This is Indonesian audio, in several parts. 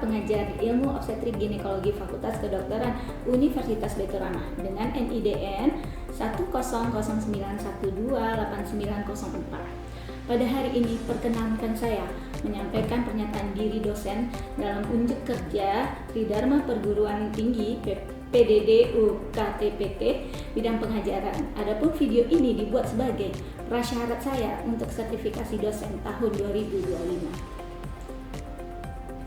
Pengajar Ilmu Obstetrik Ginekologi Fakultas Kedokteran Universitas Baitur Rahmah dengan NIDN 10091289004. Pada hari ini perkenankan saya menyampaikan pernyataan diri dosen dalam unjuk kerja Tridharma Perguruan Tinggi PDD UKTPT bidang pengajaran. Adapun video ini dibuat sebagai prasyarat saya untuk sertifikasi dosen tahun 2025.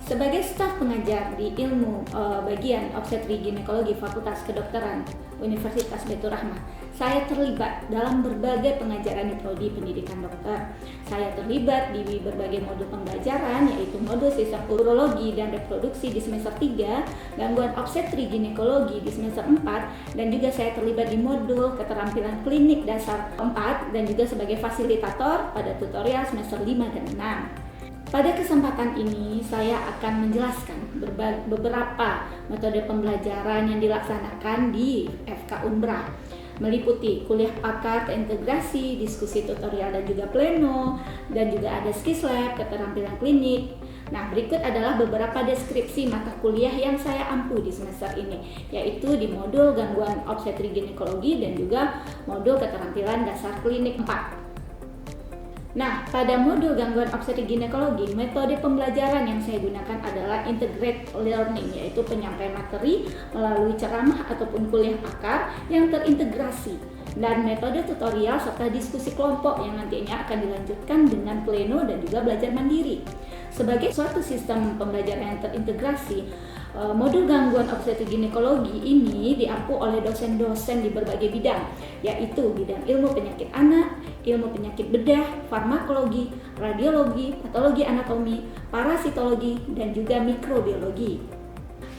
Sebagai staf pengajar di ilmu bagian obstetrik ginekologi Fakultas Kedokteran Universitas Baitur Rahmah, saya terlibat dalam berbagai pengajaran di prodi pendidikan dokter. Saya terlibat di berbagai modul pembelajaran, yaitu modul sistem urologi dan reproduksi di semester 3, gangguan obstetrik ginekologi di semester 4, dan juga saya terlibat di modul keterampilan klinik dasar 4 dan juga sebagai fasilitator pada tutorial semester 5 dan 6. Pada kesempatan ini, saya akan menjelaskan beberapa metode pembelajaran yang dilaksanakan di FK Unbra, meliputi kuliah pakar terintegrasi, diskusi tutorial dan juga pleno, dan juga ada skills lab, keterampilan klinik. Nah, berikut adalah beberapa deskripsi mata kuliah yang saya ampu di semester ini, yaitu di modul gangguan obstetrik ginekologi dan juga modul keterampilan dasar klinik 4. Nah, pada modul gangguan obstetrik ginekologi, metode pembelajaran yang saya gunakan adalah integrated learning, yaitu penyampaian materi melalui ceramah ataupun kuliah pakar yang terintegrasi, dan metode tutorial serta diskusi kelompok yang nantinya akan dilanjutkan dengan pleno dan juga belajar mandiri. Sebagai suatu sistem pembelajaran yang terintegrasi, modul gangguan obstetrik ginekologi ini diampu oleh dosen-dosen di berbagai bidang, yaitu bidang ilmu penyakit anak, ilmu penyakit bedah, farmakologi, radiologi, patologi anatomi, parasitologi, dan juga mikrobiologi.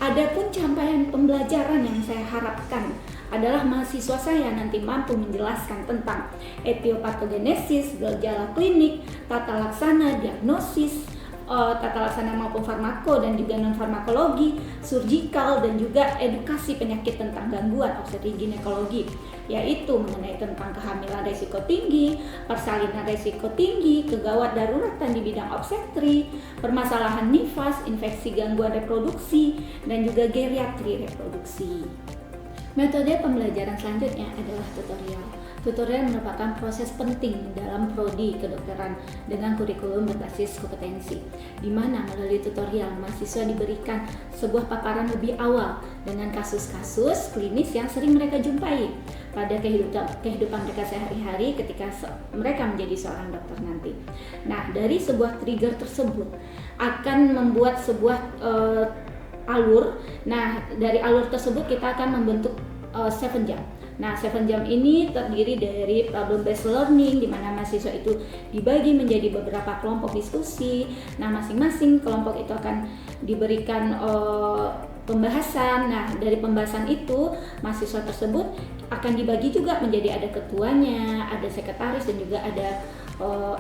Adapun capaian pembelajaran yang saya harapkan adalah mahasiswa saya nanti mampu menjelaskan tentang etiopatogenesis, gejala klinik, tata laksana, diagnosis, tata laksana maupun farmako dan juga non farmakologi, surgikal, dan juga edukasi penyakit tentang gangguan obstetrik ginekologi, yaitu mengenai tentang kehamilan resiko tinggi, persalinan resiko tinggi, kegawat daruratan di bidang obstetrik, permasalahan nifas, infeksi gangguan reproduksi, dan juga geriatri reproduksi. Metode pembelajaran selanjutnya adalah tutorial. Tutorial merupakan proses penting dalam prodi kedokteran dengan kurikulum berbasis kompetensi, di mana melalui tutorial mahasiswa diberikan sebuah paparan lebih awal dengan kasus-kasus klinis yang sering mereka jumpai pada kehidupan mereka sehari-hari ketika mereka menjadi seorang dokter nanti. Nah, dari sebuah trigger tersebut akan membuat sebuah alur. Nah, dari alur tersebut kita akan membentuk 7 jam. Nah, 7 jam ini terdiri dari problem based learning, di mana mahasiswa itu dibagi menjadi beberapa kelompok diskusi. Nah, masing-masing kelompok itu akan diberikan pembahasan. Nah, dari pembahasan itu mahasiswa tersebut akan dibagi juga menjadi ada ketuanya, ada sekretaris, dan juga ada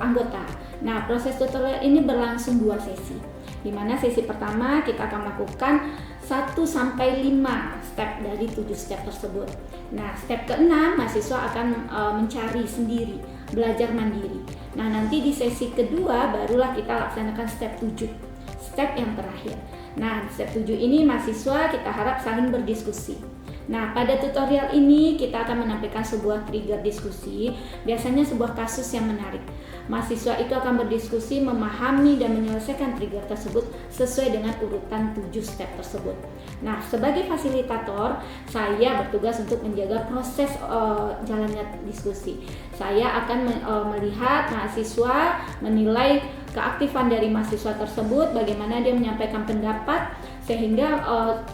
anggota. Nah, proses tutorial ini berlangsung 2 sesi, di mana sesi pertama kita akan melakukan 1 sampai 5 step dari 7 step tersebut. Nah, step ke-6 mahasiswa akan mencari sendiri, belajar mandiri. Nah, nanti di sesi kedua barulah kita laksanakan step 7, step yang terakhir. Nah, step 7 ini mahasiswa kita harap saling berdiskusi. Nah, pada tutorial ini kita akan menampilkan sebuah trigger diskusi, biasanya sebuah kasus yang menarik. Mahasiswa itu akan berdiskusi, memahami dan menyelesaikan trigger tersebut sesuai dengan urutan 7 step tersebut. Nah, sebagai fasilitator, saya bertugas untuk menjaga proses jalannya diskusi. Saya akan melihat mahasiswa, menilai keaktifan dari mahasiswa tersebut, bagaimana dia menyampaikan pendapat, sehingga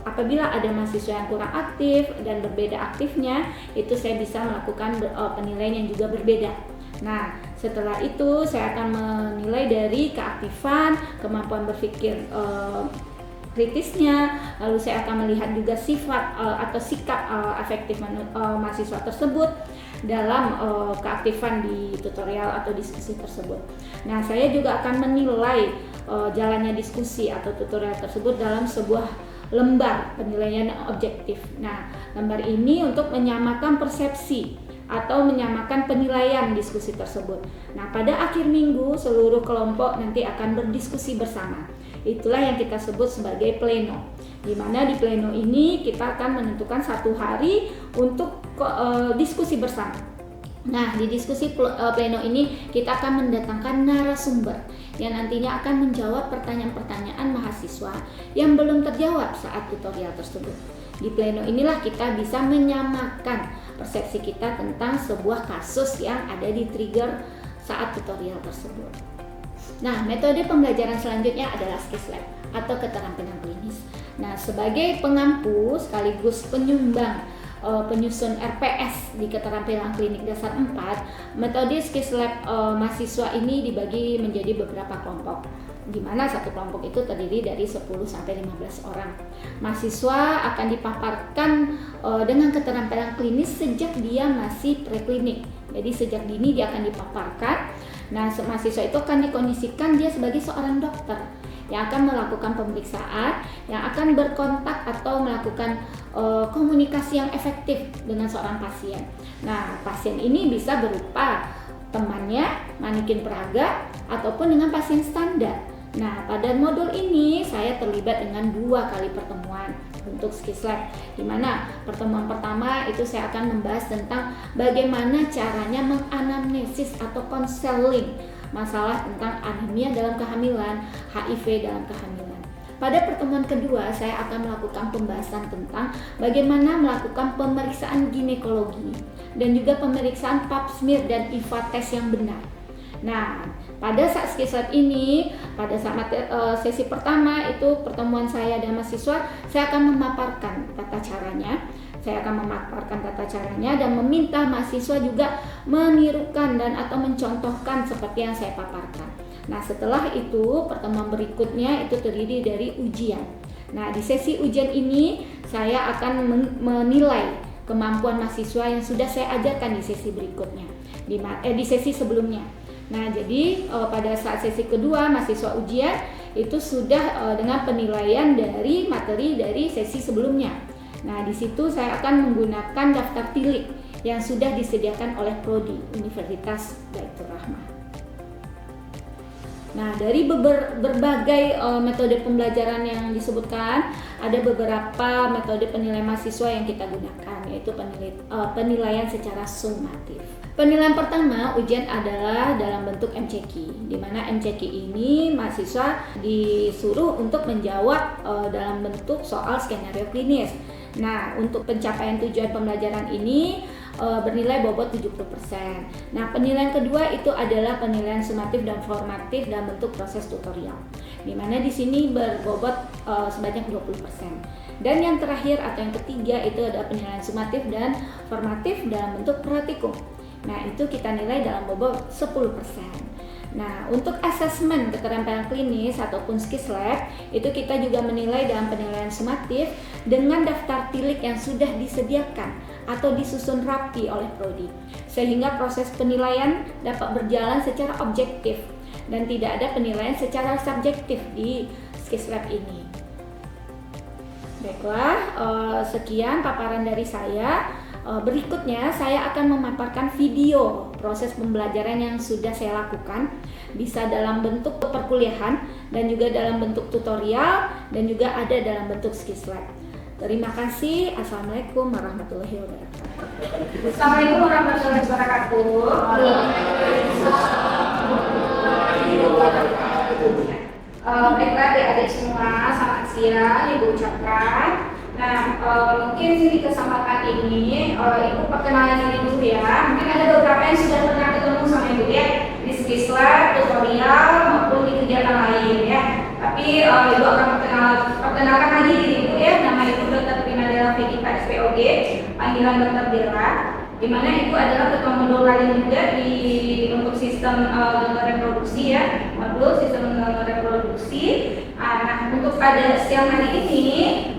apabila ada mahasiswa yang kurang aktif dan berbeda aktifnya, itu saya bisa melakukan penilaian yang juga berbeda. Nah, setelah itu saya akan menilai dari keaktifan, kemampuan berpikir kritisnya, lalu saya akan melihat juga sifat atau sikap efektif mahasiswa tersebut dalam keaktifan di tutorial atau diskusi tersebut. Nah, saya juga akan menilai jalannya diskusi atau tutorial tersebut dalam sebuah lembar penilaian objektif. Nah, lembar ini untuk menyamakan persepsi atau menyamakan penilaian diskusi tersebut. Nah, pada akhir minggu seluruh kelompok nanti akan berdiskusi bersama. Itulah yang kita sebut sebagai pleno. Di mana di pleno ini kita akan menentukan satu hari untuk diskusi bersama. Nah, di diskusi pleno ini kita akan mendatangkan narasumber yang nantinya akan menjawab pertanyaan-pertanyaan mahasiswa yang belum terjawab saat tutorial tersebut. Di pleno inilah kita bisa menyamakan persepsi kita tentang sebuah kasus yang ada di trigger saat tutorial tersebut. Nah, metode pembelajaran selanjutnya adalah skills lab atau keterampilan klinis. Nah, sebagai pengampu sekaligus penyumbang penyusun RPS di keterampilan klinik dasar 4, metode skills lab mahasiswa ini dibagi menjadi beberapa kelompok, di mana satu kelompok itu terdiri dari 10-15 orang. Mahasiswa akan dipaparkan dengan keterampilan klinis sejak dia masih preklinik. Jadi sejak dini dia akan dipaparkan. Nah, mahasiswa itu akan dikondisikan dia sebagai seorang dokter yang akan melakukan pemeriksaan, yang akan berkontak atau melakukan komunikasi yang efektif dengan seorang pasien. Nah, pasien ini bisa berupa temannya, manikin peraga, ataupun dengan pasien standar. Nah, pada modul ini saya terlibat dengan 2 kali pertemuan untuk skills lab, di mana pertemuan pertama itu saya akan membahas tentang bagaimana caranya menganamnesis atau konseling masalah tentang anemia dalam kehamilan, HIV dalam kehamilan. Pada pertemuan kedua saya akan melakukan pembahasan tentang bagaimana melakukan pemeriksaan ginekologi dan juga pemeriksaan pap smear dan IVA test yang benar. Nah, pada saat skills lab ini, pada saat sesi pertama itu pertemuan saya dan mahasiswa, saya akan memaparkan tata caranya. Saya akan memaparkan tata caranya dan meminta mahasiswa juga menirukan dan atau mencontohkan seperti yang saya paparkan. Nah, setelah itu pertemuan berikutnya itu terdiri dari ujian. Nah, di sesi ujian ini saya akan menilai kemampuan mahasiswa yang sudah saya ajarkan di sesi berikutnya, di sesi sebelumnya. Nah, jadi pada saat sesi kedua mahasiswa ujian itu sudah dengan penilaian dari materi dari sesi sebelumnya. Nah, di situ saya akan menggunakan daftar tilik yang sudah disediakan oleh Prodi Universitas Baitur Rahmah. Nah, dari berbagai metode pembelajaran yang disebutkan, ada beberapa metode penilaian mahasiswa yang kita gunakan, yaitu penilaian secara sumatif. Penilaian pertama ujian adalah dalam bentuk MCQ, di mana MCQ ini mahasiswa disuruh untuk menjawab dalam bentuk soal skenario klinis. Nah, untuk pencapaian tujuan pembelajaran ini bernilai bobot 70%. Nah, penilaian kedua itu adalah penilaian sumatif dan formatif dalam bentuk proses tutorial, di mana di sini berbobot sebanyak 20%. Dan yang terakhir atau yang ketiga itu adalah penilaian sumatif dan formatif dalam bentuk praktikum. Nah, itu kita nilai dalam bobot 10%. Nah, untuk asesmen keterampilan klinis ataupun skills lab itu kita juga menilai dalam penilaian sumatif dengan daftar tilik yang sudah disediakan atau disusun rapi oleh Prodi, sehingga proses penilaian dapat berjalan secara objektif dan tidak ada penilaian secara subjektif di skills lab ini. Baiklah, sekian paparan dari saya. Berikutnya saya akan memaparkan video proses pembelajaran yang sudah saya lakukan, bisa dalam bentuk perkuliahan dan juga dalam bentuk tutorial dan juga ada dalam bentuk skills lab. Terima kasih. Assalamualaikum warahmatullahi wabarakatuh. Assalamualaikum warahmatullahi wabarakatuh. Baiklah adik-adik semua, selamat siang Ibu ucapkan. Nah, mungkin di kesempatan ini Ibu perkenalan diri dulu ya. Mungkin ada beberapa yang sudah pernah ketemu sama Ibu ya di skills lab, tutorial maupun di kegiatan lain ya. Tapi Ibu akan perkenalkan lagi diri Ibu ya. Nama Ibu Dr. Pina Della Fikita SPOG, panggilan Dr. Della. dimana itu adalah ketua modul lain juga di untuk sistem reproduksi ya, modul sistem reproduksi. Nah, untuk pada siang hari ini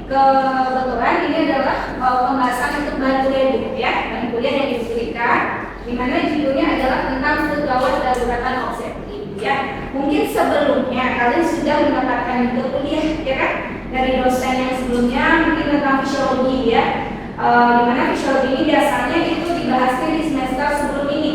kebetulan ini adalah pembahasan untuk bahan kuliah dulu ya, bahan kuliah yang diberikan, dimana judulnya adalah tentang kegawat daruratan obstetrik ya. Mungkin sebelumnya kalian sudah mendapatkan juga kuliah ya kan dari dosen yang sebelumnya mungkin tentang fisiologi ya. Dimana fisiologi ini biasanya itu dibahasnya di semester sebelum ini.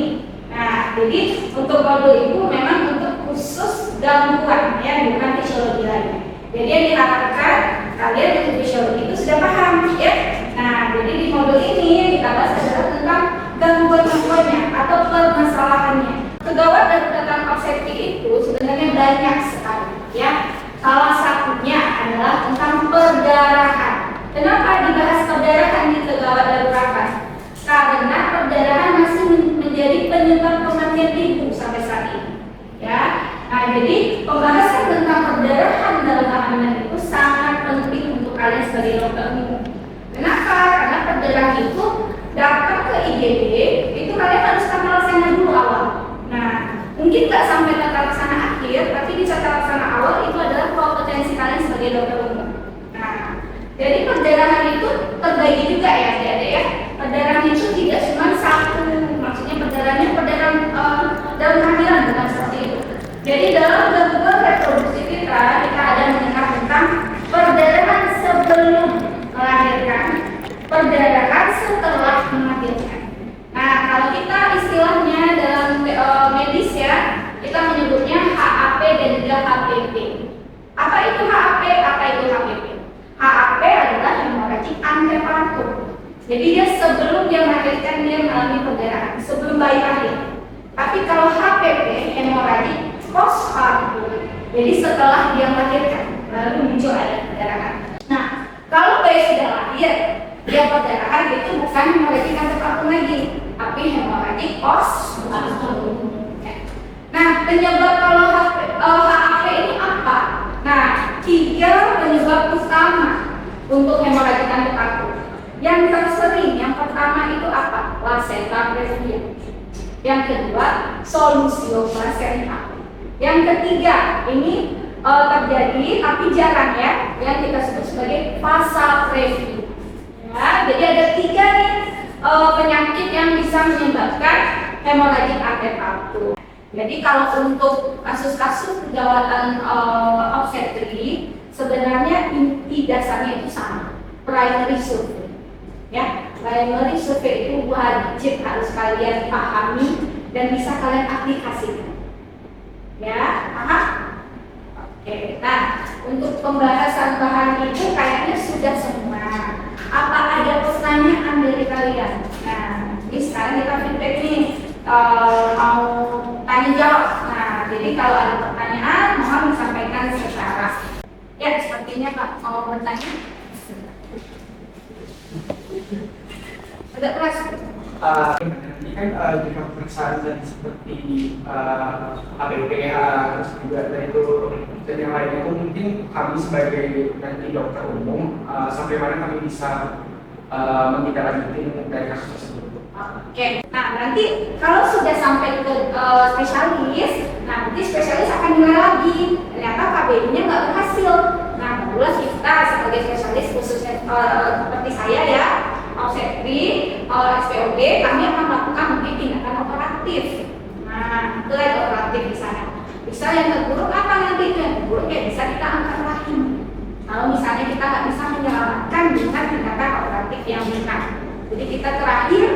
Nah, jadi untuk modul itu memang untuk khusus gangguan ya, bukan fisiologi lain. Jadi yang diharapkan kalian untuk fisiologi itu sudah paham ya. Nah, jadi di modul ini yang kita bahas adalah tentang gangguan-gangguannya atau permasalahannya. Kegawat daruratan obstetrik itu sebenarnya banyak sekali ya. Salah satunya adalah tentang perdarahan. Kenapa dibahas perdarahan di kegawat daruratan? Karena perdarahan masih menjadi penyebab kematian ibu sampai saat ini. Ya, nah jadi pembahasan tentang perdarahan dalam kehamilan itu sangat penting untuk kalian sebagai dokter umum. Kenapa? Karena perdarahan itu datang ke IGD itu kalian harus tata laksana dulu awal. Nah, mungkin nggak sampai tata laksana akhir, tapi di tata laksana awal itu adalah kompetensi kalian sebagai dokter umum. Jadi perdarahan itu terbagi juga ya adik-adik ya. Perdarahan itu tidak cuma satu, maksudnya perdarahan dalam kehamilan bukan seperti itu. Jadi dalam gangguan reproduksi kita ada mendengar tentang perdarahan sebelum melahirkan, perdarahan setelah melahirkan. Nah, kalau kita istilahnya dalam medis ya, kita menyebutnya HAP dan juga HPP. Apa itu HAP? Apa itu HPP? HAP adalah hemoragik antepartum. Jadi dia sebelum dia melahirkan dia mengalami perdarahan, sebelum bayi lahir. Tapi kalau HPP hemoragik postpartum. Jadi setelah dia melahirkan baru muncul ada perdarahan. Nah, kalau bayi sudah lahir, dia perdarahan itu bukan hemoragik antepartum lagi, tapi hemoragik postpartum. Nah, penyebab kalau HAP ini apa? Nah, 3 penyebab utama untuk hemoragik antepartum. Yang tersering, yang pertama itu apa? Placenta previa. Yang kedua, solusio placenta. Yang ketiga, ini terjadi tapi jarang ya, yang kita sebut sebagai fasa previa. Ya, jadi ada 3 nih penyakit yang bisa menyebabkan hemoragik antepartum. Jadi kalau untuk kasus-kasus kegawatan obstetrik sebenarnya inti dasarnya itu sama, primary survey. Ya, primary survey itu wajib harus kalian pahami dan bisa kalian aplikasikan. Ya, paham? Oke. Nah, untuk pembahasan bahan itu kayaknya sudah semua. Apa ada pertanyaan dari kalian? Nah, ini sekarang kita feedback nih. Mau tanya jawab. Nah, jadi kalau ada pertanyaan mohon disampaikan secara. Ya, sepertinya Pak mau bertanya. Ada kelas. Ini kan jika pemeriksaan dan seperti ABPH terus juga dan itu dan yang lainnya itu mungkin kami sebagai nanti dokter umum sampai mana kami bisa menindaklanjuti dari kasus tersebut. Oke, nah nanti kalau sudah sampai ke spesialis, nanti spesialis akan nilai lagi. Ternyata KBI-nya nggak berhasil. Nah, barulah kita sebagai spesialis khususnya seperti saya ya, obstetrik, SPOD, kami akan melakukan mungkin tindakan operatif. Nah, itu ada operatif di sana. Bisa yang terburuk apa nanti? Yang terburuk ya bisa kita angkat rahim. Kalau misalnya kita nggak bisa menyelamatkan dengan tindakan operatif yang benar. Jadi kita terakhir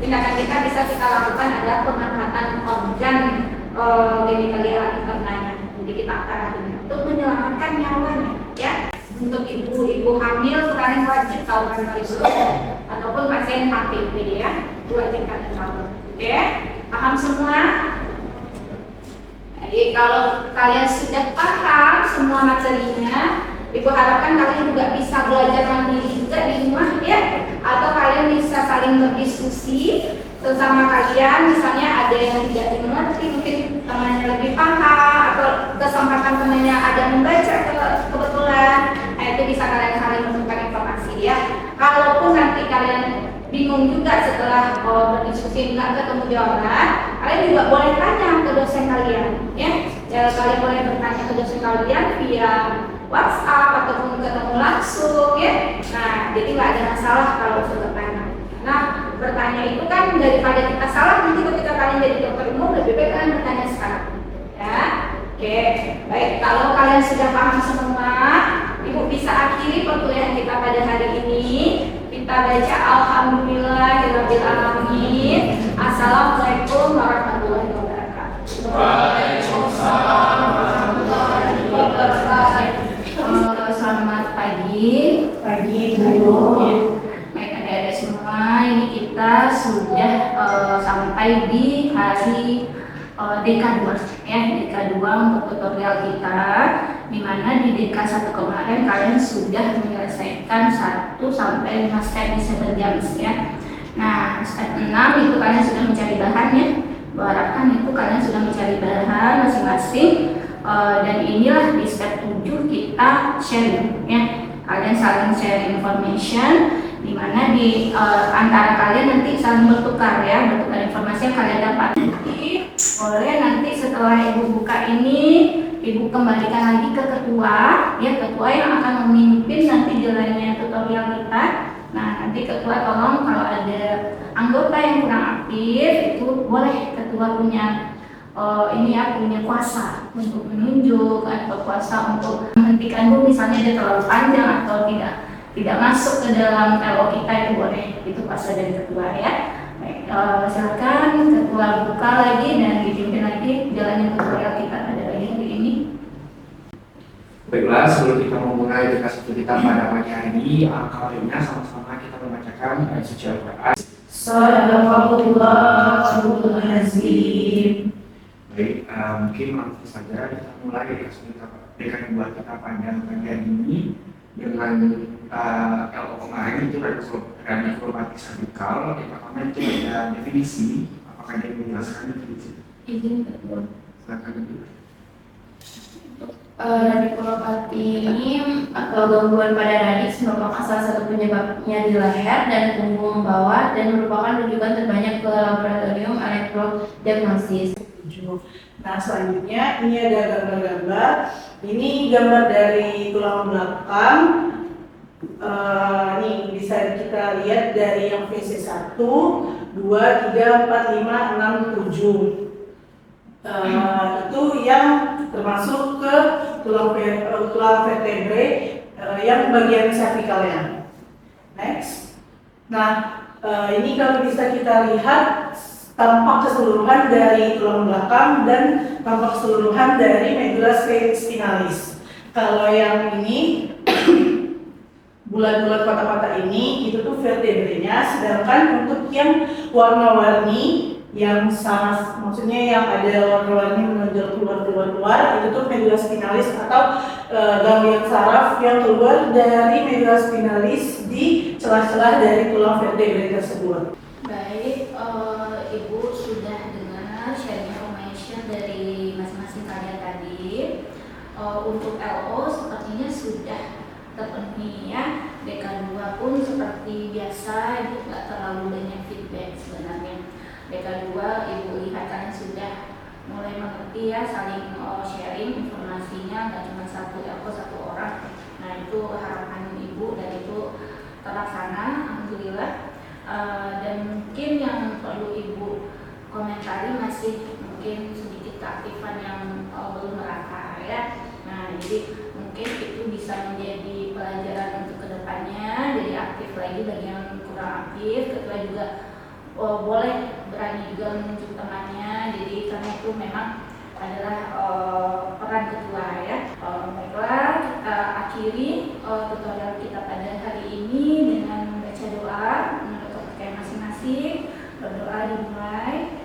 tindakan kita bisa kita lakukan adalah pengangkatan organ genitalia internanya. Jadi kita angkat rahim untuk menyelamatkan nyawanya, ya. Untuk ibu-ibu hamil kalian wajib tahu primary survey ataupun pasien HPV ya, itu wajib kalian tahu. Oke, paham semua? Jadi kalau kalian sudah paham semua materinya, Ibu harapkan kalian juga bisa belajar mandiri juga di rumah ya, atau kalian bisa saling berdiskusi sesama kalian. Misalnya ada yang tidak dimengerti, mungkin temannya lebih paham, atau kesempatan temannya ada membaca kebetulan, nah itu bisa kalian saling menukar informasi ya. Kalaupun nanti kalian bingung juga setelah berdiskusi meski nggak ketemu jawaban, kalian juga boleh tanya ke dosen kalian, ya. Kalian boleh bertanya ke dosen kalian via WhatsApp ataupun ketemu langsung, ya. Nah, jadi nggak ada masalah kalau bertanya. Nah, bertanya itu kan daripada kita salah nanti ketika kalian jadi dokter umum, lebih baik kalian bertanya sekarang, ya. Oke, baik. Kalau kalian sudah paham semua, Ibu bisa akhiri perkuliahan kita pada hari ini. Kita baca Alhamdulillahirabbil alamin. Assalamualaikum warahmatullahi wabarakatuh. Waalaikumsalam warahmatullahi wabarakatuh. Selamat pagi. Pagi Bu. Baik adik-adik semua, ini kita sudah sampai di hari DK2 ya, DK2 untuk tutorial kita, dimana di DK1 kemarin kalian sudah menyelesaikan 1 sampai 5 step di 7 jams ya. Nah, step 6 itu kalian sudah mencari bahannya. Harapkan itu kalian sudah mencari bahan masing-masing. Dan inilah di step 7 kita sharing ya. Kalian saling share information, dimana di antara kalian nanti saling bertukar ya, bertukar informasi yang kalian dapat. Boleh nanti setelah Ibu buka ini, Ibu kembalikan lagi ke ketua, ya, ketua yang akan memimpin nanti jalannya tutorial kita. Nah, nanti ketua tolong kalau ada anggota yang kurang aktif, itu boleh ketua punya punya kuasa untuk menunjuk atau kuasa untuk menghentikan dulu, misalnya dia terlalu panjang atau tidak masuk ke dalam LO kita, itu boleh, itu kuasa dari ketua ya. Baik, silakan ketua buka lagi dan dipimpin lagi jalannya tutorial kita pada hari ini. Baiklah, sebelum kita memulai DK1 kita pada pagi hari, kalinya sama-sama kita membacakan ayat suci Al-Quran. Shadaqallahul azim. Baik, mungkin langsung saja kita mulai DK2 kita pada pagi hari ini dengan LO kemarin itu ada akrobatik servikal. Yang pertama itu ada definisi. Apakah dia menjelaskan definisi? Izin ketua. Silakan dulu. Radikulopati atau gangguan pada radix merupakan salah satu penyebabnya di leher dan punggung bawah dan merupakan rujukan terbanyak ke laboratorium elektrodiagnosis. Nah, selanjutnya ini ada gambar-gambar. Ini gambar dari tulang belakang. Nih bisa kita lihat dari yang VC1, 2, 3, 4, 5, 6, 7. Itu yang termasuk ke tulang vertebrae yang bagian cervicalnya. Next. Nah, ini kalau bisa kita lihat tampak keseluruhan dari tulang belakang dan tampak keseluruhan dari medulla spinalis. Kalau yang ini bulat-bulat kotak-kotak ini itu tuh vertebrenya, sedangkan untuk yang warna-warni yang saraf, maksudnya yang ada warna-warni menonjol keluar itu tuh medulla spinalis atau ganglion saraf yang keluar dari medulla spinalis di celah-celah dari tulang vertebrae tersebut. Baik, Ibu sudah dengar sharing information dari masing-masing kalian tadi. Untuk LO sepertinya sudah terpenuhi ya. DK2 pun seperti biasa, Ibu nggak terlalu banyak feedback sebenarnya. DK2 Ibu lihat kalian sudah mulai mengerti ya, saling sharing informasinya, nggak cuma satu LO satu orang. Nah, itu harapan Ibu dan itu terlaksana, alhamdulillah. Dan mungkin yang perlu Ibu komentari masih mungkin sedikit keaktifan yang belum merata ya. Nah, jadi mungkin itu bisa menjadi pelajaran untuk kedepannya, jadi aktif lagi bagi yang kurang aktif. Ketua juga boleh berani juga menunjuk temannya, jadi karena itu memang adalah peran ketua ya. Baiklah, kita akhiri tutorial kita pada hari ini dengan membaca doa menurut pakaian masing-masing. Berdoa dimulai.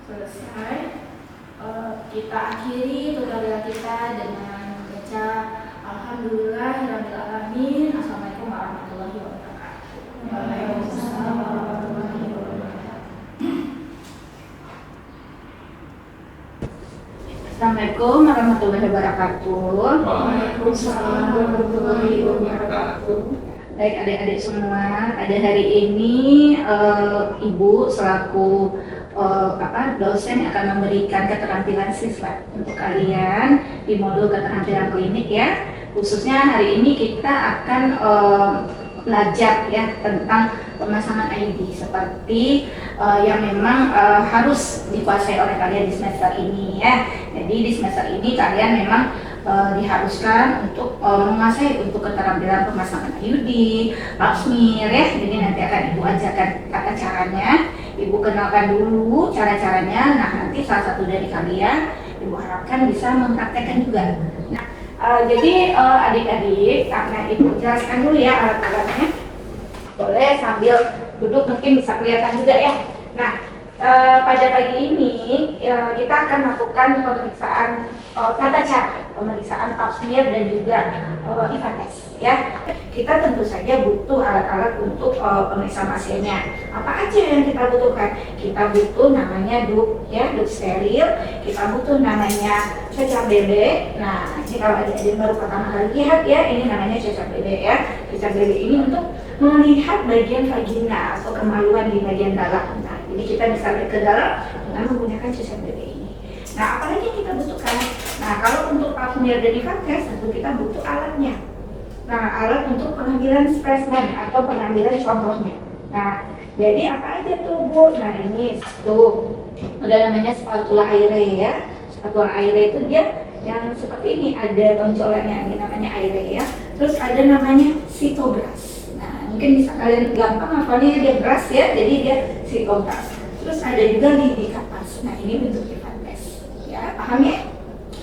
Selesai, kita akhiri tutorial kita dengan membaca Alhamdulillahirabbil alamin. Assalamualaikum warahmatullahi wabarakatuh. Waalaikumsalam warahmatullahi wabarakatuh. Assalamualaikum warahmatullahi wabarakatuh. Waalaikumsalam warahmatullahi wabarakatuh. Baik adik-adik semua, pada hari ini Ibu selaku dosen akan memberikan keterampilan siswa untuk kalian di modul keterampilan klinik ya. Khususnya hari ini kita akan belajar ya tentang pemasangan ID seperti yang memang harus dikuasai oleh kalian di semester ini ya. Jadi di semester ini kalian memang diharuskan untuk menguasai untuk keterampilan pemasangan IUD, pap smear ya. Jadi nanti akan Ibu ajarkan tata caranya, Ibu kenalkan dulu cara-caranya. Nah nanti salah satu dari kalian Ibu harapkan bisa mempraktekkan juga. Nah jadi adik-adik, karena Ibu jelaskan dulu ya alat-alatnya. Boleh sambil duduk, mungkin bisa kelihatan juga ya. Nah pada pagi ini kita akan melakukan pemeriksaan tata cara pemeriksaan pap smear dan juga IVA test ya. Kita tentu saja butuh alat-alat untuk pemeriksaan pasiennya. Apa aja yang kita butuhkan? Kita butuh namanya duk ya, duk steril. Kita butuh namanya cecak bebek. Nah ini kalau adik-adik baru pertama kali lihat ya, ini namanya cecak bebek ya. Cecak bebek ini untuk melihat bagian vagina atau kemaluan di bagian dalam. Nah jadi kita bisa lihat ke dalam dengan menggunakan cecak bebek ini. Nah apalagi yang kita butuhkan? Nah kalau untuk pap smear dan IVA test tentu kita butuh alatnya. Nah alat untuk pengambilan spesimen atau pengambilan contohnya. Nah jadi apa aja tuh Bu? Nah ini tuh ada namanya spatula aire ya. Spatula aire itu dia yang seperti ini, ada tonjolannya, ini namanya aire ya. Terus ada namanya sitobras. Nah mungkin bisa kalian gampang hafalnya, dia beras ya, jadi dia sitobras. Terus ada juga lidi kapas. Nah ini bentuk IVA test ya, paham ya?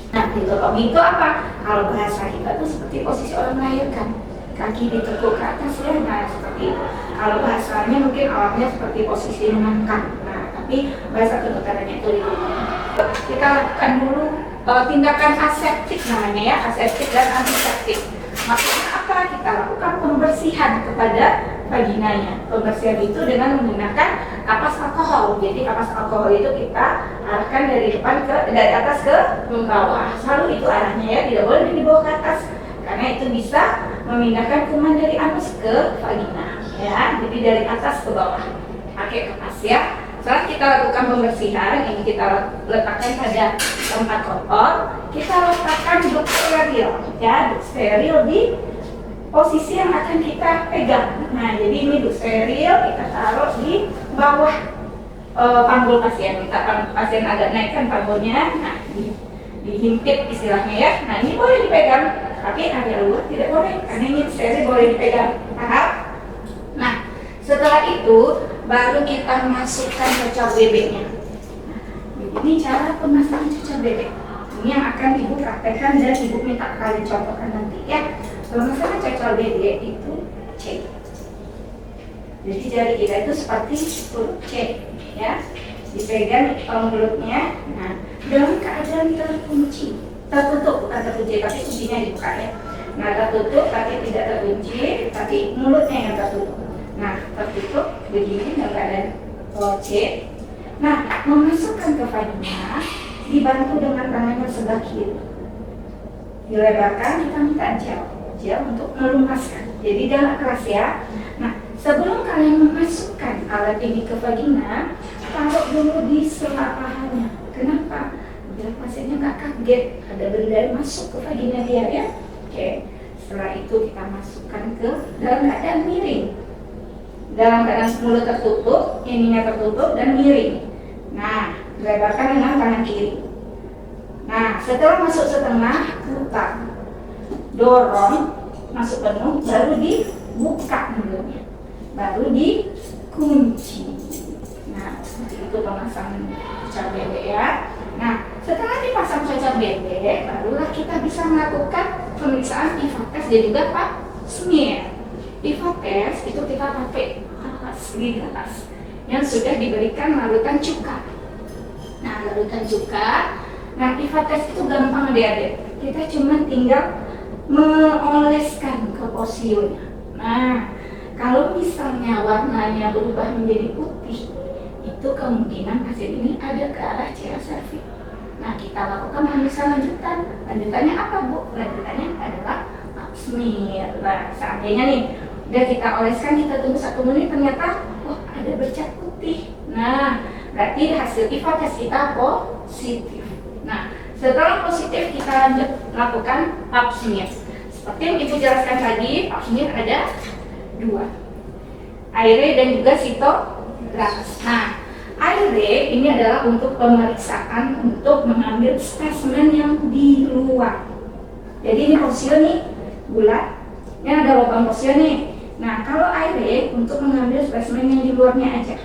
Nah dikotomi itu apa? Kalau bahasa kita tuh seperti posisi orang melahirkan, kaki ditekuk ke atas ya. Nah seperti itu. Kalau bahasanya mungkin awalnya seperti posisi mengangkat. Nah tapi bahasa kedokterannya itu dikotomi. Kita lakukan dulu tindakan aseptik namanya ya, aseptik dan antiseptik. Maksudnya apa? Kita lakukan pembersihan kepada vaginanya. Pembersihan itu dengan menggunakan kapas alkohol. Jadi kapas alkohol itu kita arahkan dari atas ke bawah. Selalu itu arahnya ya, tidak boleh dibawa ke atas karena itu bisa memindahkan kuman dari anus ke vagina ya. Jadi dari atas ke bawah pakai kapas ya. Setelah kita lakukan pembersihan, ini kita letakkan pada tempat kotor, kita letakkan duk steril ya, duk steril di posisi yang akan kita pegang. Nah jadi ini duk steril kita taruh di bawah panggul pasien. Kita pasien agak naikkan panggulnya, nah dihimpit istilahnya ya. Nah ini boleh dipegang, tapi area luar tidak boleh karena ini steril, boleh dipegang. Paham? Nah setelah itu baru kita masukkan cecak bebeknya. Nah, ini cara pemasangan cecak bebek. Ini yang akan Ibu praktekkan dan Ibu minta kalian contohkan nanti ya. Pemasangan cecak bebek itu C. Jadi jari kita itu seperti huruf C ya. Dipegang mulutnya. Nah, dalam keadaan terkunci, tertutup bukan terkunci tapi kuncinya dibuka ya. Nah tertutup tapi tidak terkunci, tapi mulutnya yang tertutup. Nah, tertutup begini dalam keadaan C. Nah, memasukkan ke vagina dibantu dengan tangan yang sebelah kiri. Dilebarkan, kita minta gel untuk melumaskan. Jadi jangan keras ya. Nah, sebelum kalian memasukkan alat ini ke vagina, taruh dulu di sela pahanya. Kenapa? Biar pasiennya nggak kaget ada benda yang masuk ke vagina dia ya. Oke. Setelah itu kita masukkan ke dalam keadaan miring. Dalam keadaan mulut tertutup, ininya tertutup dan miring. Nah, lebarkan dengan tangan kiri. Nah, setelah masuk setengah, buka, dorong, masuk penuh, baru dibuka mulutnya, baru dikunci. Nah, seperti itu pemasangan cecak bebek ya. Nah, setelah dipasang cecak bebek, barulah kita bisa melakukan pemeriksaan IVA test dan juga pap smear. IVA test itu kita pakai di atas yang sudah diberikan larutan cuka. Nah larutan cuka, nah IVA test itu gampang adik-adik. Kita cuma tinggal mengoleskan ke posionya. Nah kalau misalnya warnanya berubah menjadi putih, itu kemungkinan pasien ini ada ke arah cairan serviks. Nah kita lakukan pemeriksaan lanjutannya apa Bu? Lanjutannya adalah pap smear. Nah, seandainya nih udah kita oleskan, kita tunggu 1 menit, ternyata ada bercak putih. Nah, berarti hasil IVA tes kita positif. Nah, setelah positif kita lanjut lakukan pap smear. Seperti yang Ibu jelaskan tadi, pap smear ada 2, airé dan juga sitografis. Nah, airé ini adalah untuk pemeriksaan untuk mengambil spesimen yang di luar. Jadi ini posio nih bulat, ini ada lubang posio nih. Nah, kalau airé untuk mengambil spesimen yang di luarnya aja.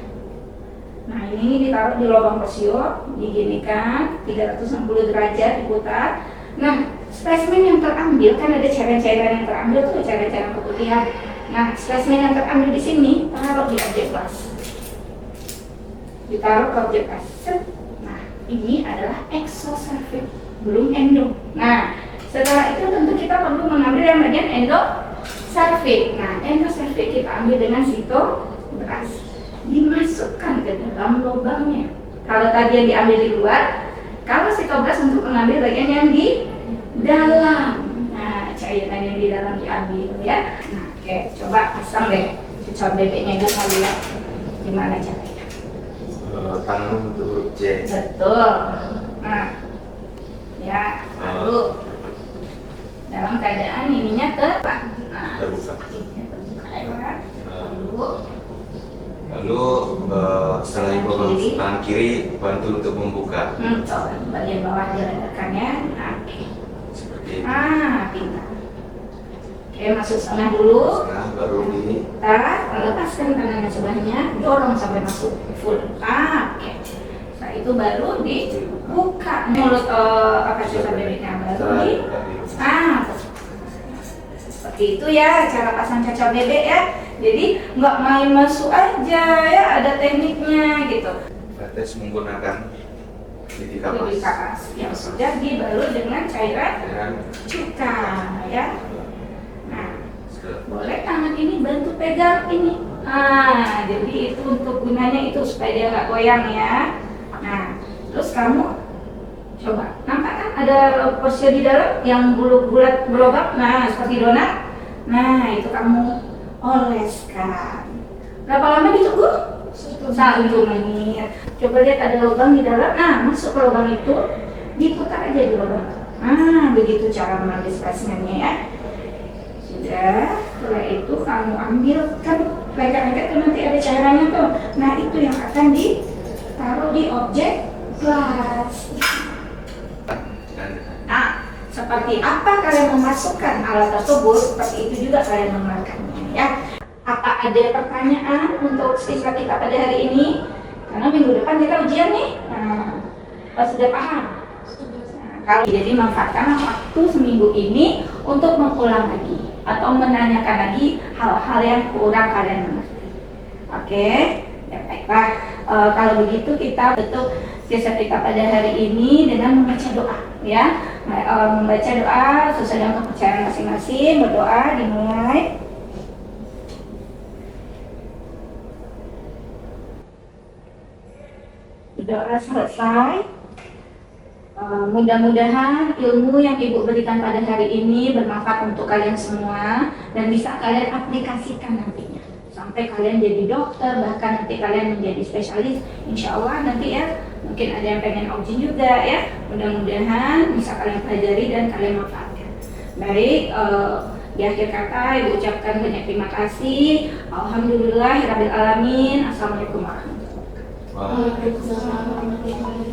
Nah, ini ditaruh di lubang posio, diginikan 360 derajat diputar. Nah, spesimen yang terambil kan ada cairan-cairan yang terambil tuh, cairan-cairan keputihan. Nah, spesimen yang terambil di sini taruh di objek kelas. Ditaruh ke objek kelas. Nah, ini adalah exocervix, belum endo. Nah, setelah itu tentu kita perlu mengambil yang bagian endocervix. Nah, endocervix kita ambil dengan sitografis, dimasukkan ke dalam lubangnya. Kalau tadi yang diambil di luar, kalau sitografis untuk mengambil bagian yang di dalam. Nah, cairan yang di dalam diambil ya. Nah, oke, coba pasang deh cucur bebeknya dulu, mau lihat gimana caranya. Tangan untuk C. Betul. Nah, ya, lalu dalam keadaan ininya terbuka. Nah, Terbuka. ini terbuka ya. Lalu setelah Ibu tangan kiri bantu untuk membuka. Coba bagian bawah diletakkannya. Nah, oke. Seperti ini. Pintar. Oke, masuk setengah dulu. Setengah baru ini. Kita lepaskan tangannya sebelahnya, dorong sampai masuk full. Oke. Setelah itu baru dibuka mulut cucur bebeknya, baru di. Seperti itu ya cara pasang cucur bebek ya. Jadi nggak main masuk aja ya, ada tekniknya gitu. Tes menggunakan titik Kapas yang sudah dibalut dengan cairan cuka ya. Nah, boleh tangan ini bantu pegang ini. Jadi itu untuk gunanya itu supaya dia nggak goyang ya. Nah, terus kamu coba, nampak kan ada posisi di dalam yang bulat berlubang, nah seperti donat. Nah, itu kamu oleskan. Berapa lama ditunggu? 1 menit. Coba lihat ada lubang di dalam. Nah, masuk ke lubang itu, diputar aja di lubang. Begitu cara mengambil spesimennya ya. Sudah, setelah itu kamu ambil, kan lengket-lengket tuh nanti ada cairannya tuh. Nah, itu yang akan ditaruh di objek kelas. Nah, seperti apa kalian memasukkan alat tersebut, seperti itu juga kalian menggunakannya ya. Apa ada pertanyaan untuk siswa kita pada hari ini? Karena minggu depan kita ujian nih. Sudah paham? Kalau jadi manfaatkan waktu seminggu ini untuk mengulang lagi atau menanyakan lagi hal-hal yang kurang kalian mengerti. Oke, ya baiklah. Kalau begitu kita tutup sesi kita pada hari ini dengan membaca doa, ya. Membaca doa sesuai dengan kepercayaan masing-masing. Berdoa dimulai. Doa selesai. Mudah-mudahan ilmu yang Ibu berikan pada hari ini bermanfaat untuk kalian semua dan bisa kalian aplikasikan nantinya sampai kalian jadi dokter, bahkan nanti kalian menjadi spesialis. Insya Allah nanti ya, mungkin ada yang pengen aujin juga ya. Mudah-mudahan bisa kalian pelajari dan kalian manfaatkan. Baik, di akhir kata Ibu ucapkan banyak terima kasih. Alhamdulillahirabbil alamin. Assalamualaikum warahmatullahi wabarakatuh. Waalaikumsalam warahmatullahi wabarakatuh.